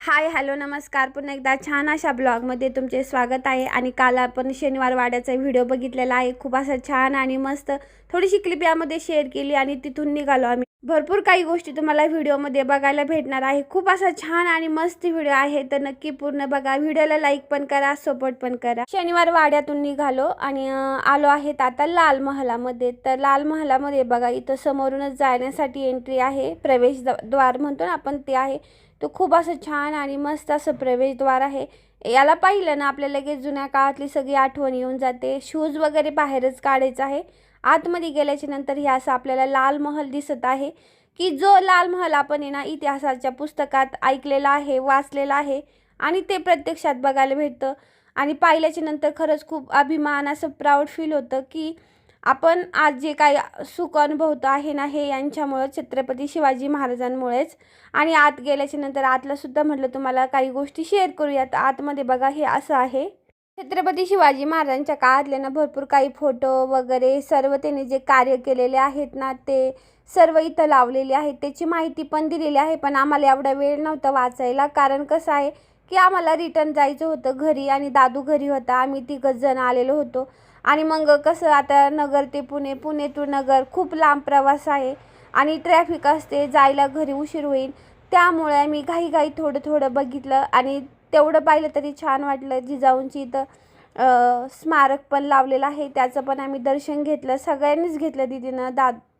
Hi hello नमस्कार. पुन्हा एकदा छान अशा ब्लॉगमध्ये तुमचे स्वागत आहे. आणि काल आपण शनिवार वाड्याचा व्हिडिओ बघितलेला आहे. खूप असा छान आणि मस्त थोडीशी क्लिप यामध्ये शेअर केली आणि तिथून निघालो आम्ही. भरपूर काही गोष्टी तुम्हाला व्हिडिओमध्ये बघायला भेटणार आहे. खूप असा छान आणि मस्त व्हिडिओ आहे, तर नक्की पूर्ण बघा. व्हिडिओला लाईक पण करा, सपोर्ट पण करा. शनिवार वाड्यातून निघालो आणि आलो आहेत आता लाल महालामध्ये. तर लाल महालामध्ये बघा, इथं समोरूनच जाण्यासाठी एंट्री आहे, प्रवेशद्वार म्हणतो ना आपण, ते आहे. तो खूप असं छान आणि मस्त असं प्रवेशद्वार आहे. याला पाहिलं ना आपल्या लगेच जुन्या काळातली सगळी आठवण येऊन जाते. शूज वगैरे बाहेरच काढायचं आहे. आतमध्ये गेल्याच्या नंतर हे असं आपल्याला लाल महल दिसत आहे, की जो लाल महल आपण आहे ना इतिहासाच्या पुस्तकात ऐकलेला आहे, वाचलेला आहे आणि ते प्रत्यक्षात बघायला भेटतं. आणि पाहिल्याच्या नंतर खरंच खूप अभिमान, असं प्राऊड फील होतं की आपण आज जे काही सुख अनुभवतो आहे ना, हे यांच्यामुळं, छत्रपती शिवाजी महाराजांमुळेच. आणि आत गेल्याच्या नंतर आतला सुद्धा म्हटलं तुम्हाला काही गोष्टी शेअर करूयात. आतमध्ये बघा हे असं आहे. छत्रपती शिवाजी महाराजांच्या काळातले ना भरपूर काही फोटो वगैरे सर्व त्यांनी जे कार्य केलेले आहेत ना, ते सर्व इथं लावलेले आहेत. त्याची माहिती पण दिलेली आहे, पण आम्हाला एवढा वेळ नव्हता वाचायला. कारण कसं आहे की आम्हाला रिटर्न जायचं होतं घरी आणि दादू घरी होता. आम्ही तिघच जण आलेलो होतो. आणि मग कसं आता नगर ते पुणे, पुणे टू नगर खूप लांब प्रवास आहे आणि ट्रॅफिक असते, जायला घरी उशीर होईल. त्यामुळे मी घाईघाई थोडं थोडं बघितलं आणि तेवढं पाहिलं तरी छान वाटलं. जिजाऊंची इथं स्मारक पण लावलेलं आहे, त्याचं पण आम्ही दर्शन घेतलं. सगळ्यांनीच घेतलं, दीदीनं,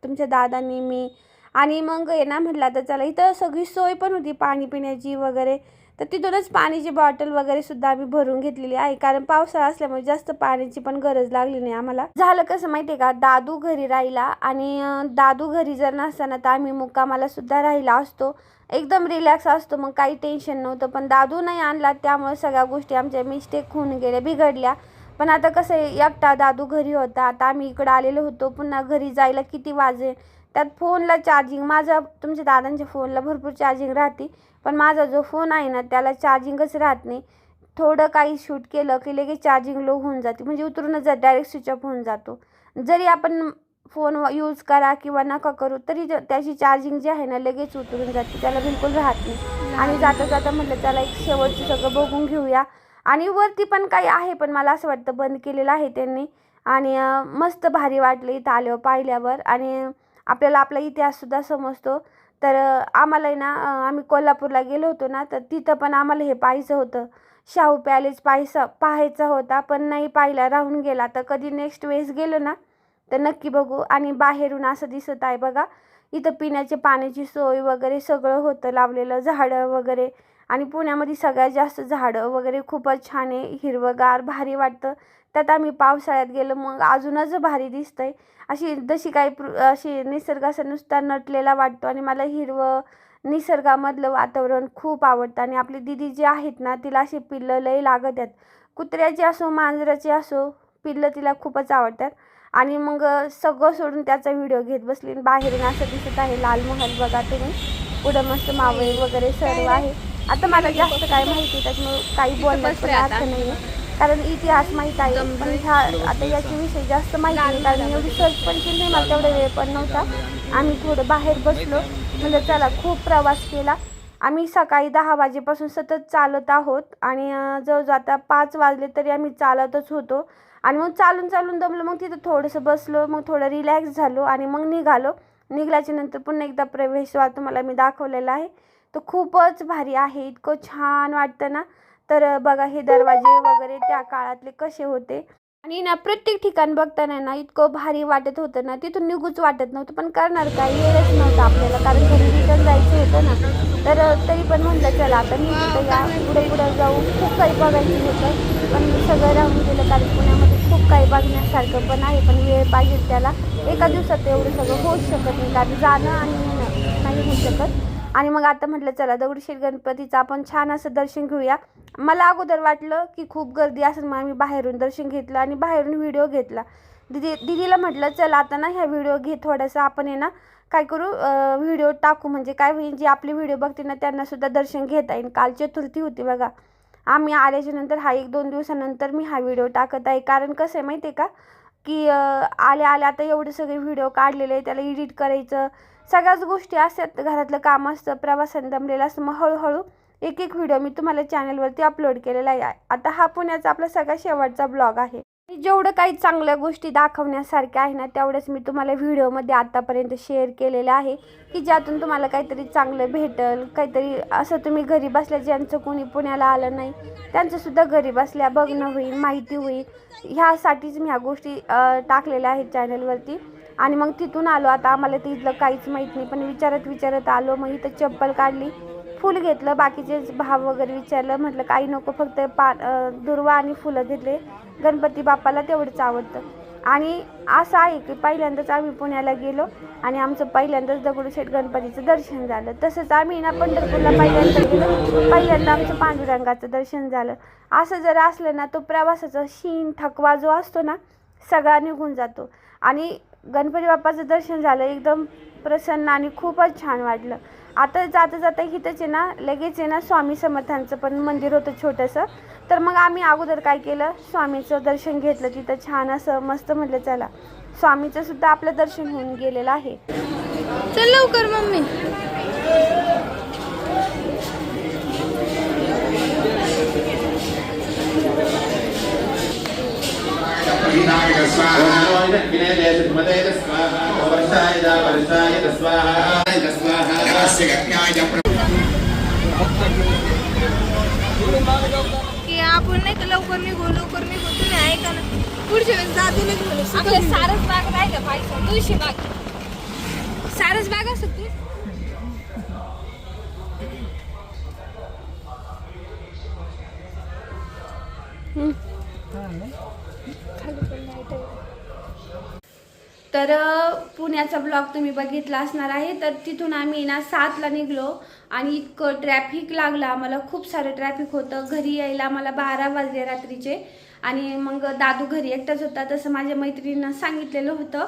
तुमच्या दादांनी, मी. आणि मग आहे ना म्हटलं तर चला, इथं सगळी सोय पण होती पाणी पिण्याची वगैरे. तर तिथूनच पाण्याची बॉटल वगैरे सुद्धा आम्ही भरून घेतलेली आहे, कारण पावसाळा असल्यामुळे जास्त पाण्याची पण गरज लागली नाही आम्हाला. झालं कसं माहिती आहे का, दादू घरी राहिला आणि दादू घरी जर नसताना तर आम्ही मुक्कामाला सुद्धा राहिला असतो. एकदम रिलॅक्स असतो, मग काही टेन्शन नव्हतं. पण दादू नाही आणला, त्यामुळे सगळ्या गोष्टी आमच्या मिस्टेक होऊन गेल्या, बिघडल्या. पण आता कसं आहे, एकटा दादू घरी होता. आता आम्ही इकडं आलेलो होतो, पुन्हा घरी जायला किती वाजेल. त्यात फोनला चार्जिंग, माझा तुमच्या दादांच्या फोनला भरपूर चार्जिंग राहते, पण माझा जो फोन आहे ना त्याला चार्जिंगच राहत नाही. थोडं काही शूट केलं की लगेच चार्जिंग लो होऊन जाते, म्हणजे उतरूनच जात, डायरेक्ट स्विच ऑफ होऊन जातो. जरी आपण फोन यूज करा किंवा नका करू तरी त्याची चार्जिंग जी आहे ना लगेच उतरून जाते, त्याला बिलकुल राहत नाही. आणि जाता जाता म्हटलं त्याला एक शेवटचं सगळं बघून घेऊया. आणि वरती पण काही आहे, पण मला असं वाटतं बंद केलेलं आहे त्यांनी. आणि मस्त भारी वाटलं इथं आल्यावर पाहिल्यावर. आणि आपल्याला आपला इतिहाससुद्धा समजतो. तर आम्हाला आहे ना, आम्ही कोल्हापूरला गेलो होतो ना, तर तिथं पण आम्हाला हे पाहायचं होतं, शाहू पॅलेस पाहायचा होता, पण नाही पाहिला, राहून गेला. तर कधी नेक्स्ट वेळेस गेलो ना तर नक्की बघू. आणि बाहेरून असं दिसत आहे बघा, इथं पिण्याच्या पाण्याची सोय वगैरे सगळं होतं लावलेलं, झाडं वगैरे. आणि पुण्यामध्ये सगळ्यात जास्त झाडं वगैरे खूपच छान आहे, हिरवंगार, भारी वाटतं. त्यात आम्ही पावसाळ्यात गेलो, मग अजूनच भारी दिसतंय. अशी जशी काही अशी निसर्ग असं नुसता नटलेला वाटतो. आणि मला हिरवं निसर्गामधलं वातावरण खूप आवडतं. आणि आपली दीदी जी आहेत ना, तिला अशी पिल्लं लई लागत आहेत, कुत्र्याची असो मांजराची असो, पिल्लं तिला खूपच आवडतात. आणि मग सगळं सोडून त्याचा व्हिडिओ घेत बसली. बाहेरून असं दिसत आहे लाल महल बघा तुम्ही, पुढं मस्त मावळे वगैरे सर्व आहे. आता मला जास्त काय माहिती त्याच्यामुळे काही बोलण्यात पण अर्थ नाही आहे, कारण इतिहास माहीत आहे, पण ह्या आता याच्या विषयी जास्त माहिती नाही, कारण एवढी सर्च पण केली नाही, मला तेवढा वेळ पण नव्हता. आम्ही थोडं बाहेर बसलो, म्हणजे चला, खूप प्रवास केला आम्ही. सकाळी 10 वाजेपासून सतत चालत आहोत आणि जवळजवळ आता 5 वाजले तरी आम्ही चालतच होतो. आणि मग चालून चालून दमलो, मग तिथं थोडंसं बसलो, मग थोडं रिलॅक्स झालो आणि मग निघालो. निघाल्याच्या नंतर पुन्हा एकदा प्रवेशद्वार तुम्हाला मी दाखवलेला आहे. तो खूपच भारी आहे, इतकं छान वाटतं ना. तर बघा हे दरवाजे वगैरे त्या काळातले कसे होते. आणि ना प्रत्येक ठिकाण बघताना ना इतकं भारी वाटत होतं ना, तिथून निघूच वाटत नव्हतं. पण करणार काय, वेळच नव्हता आपल्याला, कारण घरी रिटर्न जायचं होतं ना. तर तरी पण म्हटलं चला आता निघतो, या पुढे पुढे जाऊ. खूप काही बघायचं होतं, पण सगळं राहून गेलं, कारण पुण्यामध्ये खूप काही बघण्यासारखं पण आहे, पण वेळ पाहिजे त्याला. एका दिवसात एवढं सगळं होऊच शकत नाही, कारण जाणं आणि येणं नाही होऊ शकत. आणि मग आता म्हटलं चला दगडूशेठ गणपतीचं आपण छान असं दर्शन घेऊया. मला अगोदर वाटलं की खूप गर्दी असेल, मग आम्ही बाहेरून दर्शन घेतलं आणि बाहेरून व्हिडिओ घेतला. दीदीला म्हटलं चल आता ना ह्या व्हिडिओ घे थोडासा, आपण आहे ना काय करू, व्हिडिओ टाकू, म्हणजे काय होईल, जे आपले व्हिडिओ बघतील ना त्यांना सुद्धा दर्शन घेता येईल. काल चतुर्थी होती बघा, आम्ही आल्याच्या नंतर हा 1-2 दिवसानंतर मी हा व्हिडिओ टाकत आहे. कारण कसं आहे माहिती आहे का, की आल्या आल्या आता एवढे सगळे व्हिडिओ काढलेले आहे, त्याला एडिट करायचं, सगळ्याच गोष्टी असतात, घरातलं काम असतं, प्रवासाने दमलेलं असतं, मग हळूहळू एक एक व्हिडिओ मी तुम्हाला चॅनलवरती अपलोड केलेला आहे. आता हा पुण्याचा आपला सगळ्यात शेवटचा ब्लॉग आहे. जेवढं काही चांगल्या गोष्टी दाखवण्यासारख्या आहे ना तेवढंच मी तुम्हाला व्हिडिओमध्ये आतापर्यंत शेअर केलेलं आहे की ज्यातून तुम्हाला काहीतरी चांगलं भेटेल. काहीतरी असं तुम्ही घरी बसल्या ज्यांचं कोणी पुण्याला आलं नाही त्यांचंसुद्धा घरी बसल्या बघणं होईल, माहिती होईल, ह्यासाठीच मी ह्या गोष्टी टाकलेल्या आहेत चॅनलवरती. आणि मग तिथून आलो. आता आम्हाला तिथलं काहीच माहीत नाही पण विचारत आलो. मग इथं चप्पल काढली, फूल घेतलं, बाकीचे भाव वगैरे विचारलं. म्हटलं काही नको, फक्त दुर्वा आणि फुलं घेतले. गणपती बाप्पाला तेवढंच आवडतं. आणि असं आहे की पहिल्यांदाच आम्ही पुण्याला गेलो आणि आमचं पहिल्यांदाच दगडूशेठ गणपतीचं दर्शन झालं. तसंच आम्ही ना पंढरपूरला पहिल्यांदा गेलो, पहिल्यांदा आमचं पांडुरंगाचं दर्शन झालं. असं जर असलं ना तो प्रवासाचा शीण थकवा जो असतो ना सगळा निघून जातो. आणि गणपती बाप्पाचं दर्शन झालं, एकदम प्रसन्न आणि खूपच छान वाटलं. आता जाता इथंच आहे ना लगेच आहे ना स्वामी समर्थांचं पण मंदिर होतं छोटंसं. तर मग आम्ही अगोदर काय केलं, स्वामीचं दर्शन घेतलं तिथं छान असं मस्त. म्हटलं चला स्वामीचं सुद्धा आपलं दर्शन होऊन गेलेलं आहे. चल लवकर मम्मी. की आपण नाही का लवकर निघू तुम्ही ऐका ना. पुढच्या वेळेस दादूला घेऊन सारस बाग राहिलं पाहिजे. तुळशी बाग, सारस बाग असत तू. तर पुण्याचा ब्लॉग तुम्ही बघितला असणार आहे. तर तिथून आम्ही ना 7ला निघलो आणि इतकं ट्रॅफिक लागलं आम्हाला, खूप सारं ट्रॅफिक होतं. घरी यायला आम्हाला 12 वाजले रात्रीचे. आणि मग दादू घरी एकटाच होता, तसं माझ्या मैत्रिणींना सांगितलेलं होतं,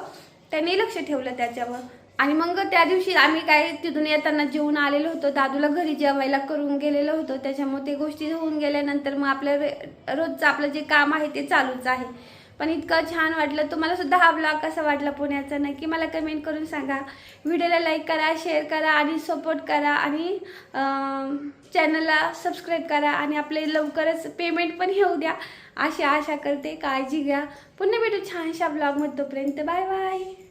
त्याने लक्ष ठेवलं त्याच्यावर. आणि मग त्या दिवशी आम्ही काय तिथून येताना जेवून आलेलो होतो, दादूला घरी जेवायला करून गेलेलो होतो. त्याच्यामुळे ते गोष्टी होऊन गेल्यानंतर मग आपलं रोजचं आपलं जे काम आहे ते चालूच आहे. पण इतकं छान वाटलं. तुम्हाला सुद्धा हा ब्लॉग कसा वाटला पुण्याचा नक्की मला कमेंट करून सांगा. व्हिडिओला लाईक करा, शेअर करा आणि सपोर्ट करा. आणि चॅनलला सबस्क्राईब करा. आणि आपले लवकरच पेमेंट पण येऊ द्या अशी आशा करते. काळजी घ्या. पुन्हा भेटू छानशा ब्लॉगमध्ये. तोपर्यंत बाय बाय.